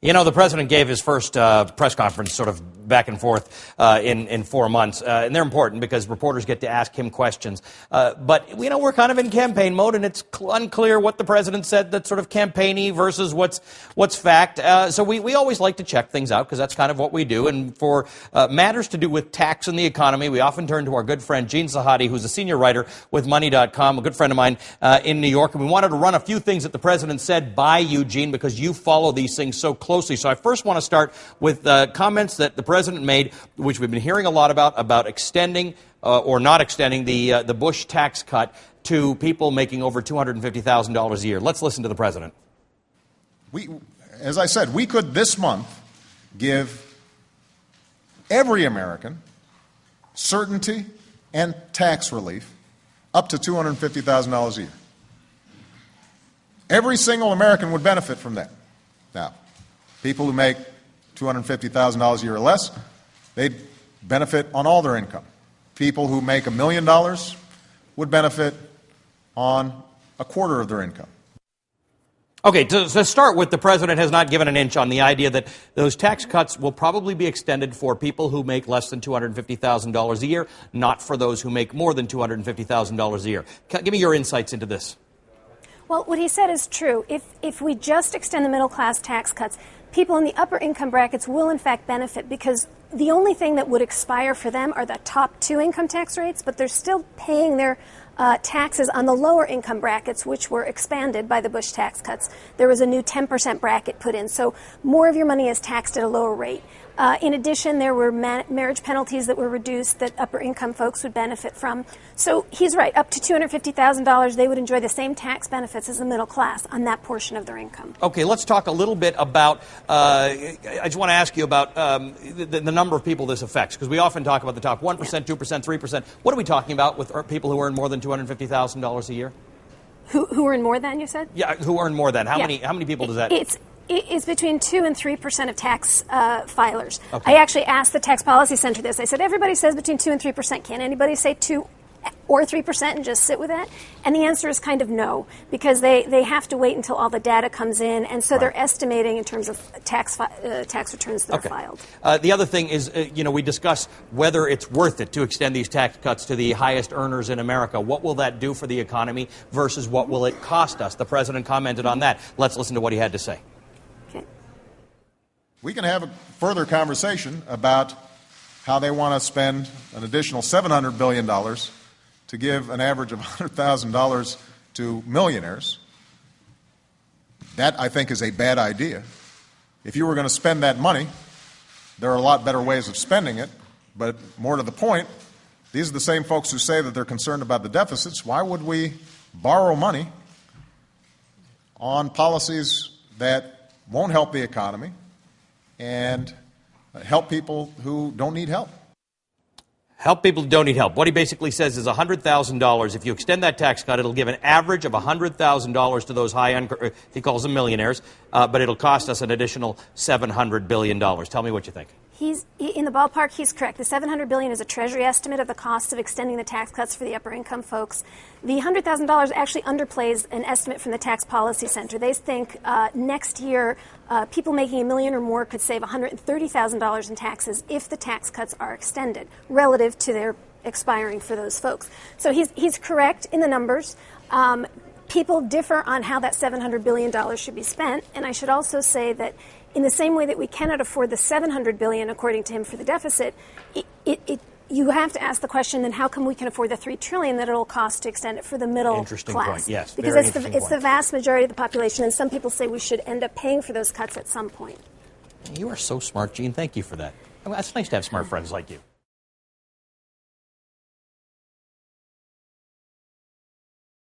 You know, the president gave his first press conference sort of back and forth in 4 months, and they're important because reporters get to ask him questions. But, you know, we're kind of in campaign mode, and it's unclear what the president said that's sort of campaigny versus what's fact. So we always like to check things out because that's kind of what we do. And for matters to do with tax and the economy, we often turn to our good friend Jean Sahadi, who's a senior writer with Money.com, a good friend of mine in New York. And we wanted to run a few things that the president said by you, Jean, because you follow these things so closely. So I first want to start with comments that the president made, which we've been hearing a lot about extending or not extending the Bush tax cut to people making over $250,000 a year. Let's listen to the president. As I said, we could this month give every American certainty and tax relief up to $250,000 a year. Every single American would benefit from that. Now, people who make $250,000 a year or less, they'd benefit on all their income. People who make $1 million would benefit on a quarter of their income. Okay, to start with, the president has not given an inch on the idea that those tax cuts will probably be extended for people who make less than $250,000 a year, not for those who make more than $250,000 a year. Give me your insights into this. Well, what he said is true. If we just extend the middle-class tax cuts, people in the upper income brackets will in fact benefit because the only thing that would expire for them are the top 2 income tax rates, but they're still paying their taxes on the lower income brackets, which were expanded by the Bush tax cuts. There was a new 10% bracket put in, so more of your money is taxed at a lower rate. In addition, there were marriage penalties that were reduced that upper income folks would benefit from. So he's right, up to $250,000, they would enjoy the same tax benefits as the middle class on that portion of their income. Okay, let's talk a little bit about, I just want to ask you about the number of people this affects, because we often talk about the top 1%, 2%, 3%. What are we talking about with people who earn more than $250,000 a year? Who earn more than, you said? Yeah, who earn more than. How many people does that? It's between 2 and 3% of tax filers. Okay. I actually asked the Tax Policy Center this. I said, everybody says between 2 and 3%. Can anybody say 2 or 3% and just sit with that? And the answer is kind of no, because they have to wait until all the data comes in, and so they're estimating in terms of tax returns that are filed. The other thing is, we discuss whether it's worth it to extend these tax cuts to the highest earners in America. What will that do for the economy versus what will it cost us? The president commented on that. Let's listen to what he had to say. We can have a further conversation about how they want to spend an additional $700 billion to give an average of $100,000 to millionaires. That, I think, is a bad idea. If you were going to spend that money, there are a lot better ways of spending it. But more to the point, these are the same folks who say that they're concerned about the deficits. Why would we borrow money on policies that won't help the economy and help people who don't need help? Help people who don't need help. What he basically says is $100,000. If you extend that tax cut, it'll give an average of $100,000 to those he calls them millionaires, but it'll cost us an additional $700 billion. Tell me what you think. He's in the ballpark. He's correct. The $700 billion is a Treasury estimate of the cost of extending the tax cuts for the upper income folks. The $100,000 actually underplays an estimate from the Tax Policy Center. They think next year people making $1 million or more could save $130,000 in taxes if the tax cuts are extended relative to their expiring for those folks. So he's correct in the numbers. People differ on how that $700 billion should be spent, and I should also say that in the same way that we cannot afford the $700 billion, according to him, for the deficit, you have to ask the question, then how come we can afford the $3 trillion that it'll cost to extend it for the middle Interesting class? Point. Yes, because it's the vast majority of the population, and some people say we should end up paying for those cuts at some point. You are so smart, Jean. Thank you for that. It's nice to have smart friends like you.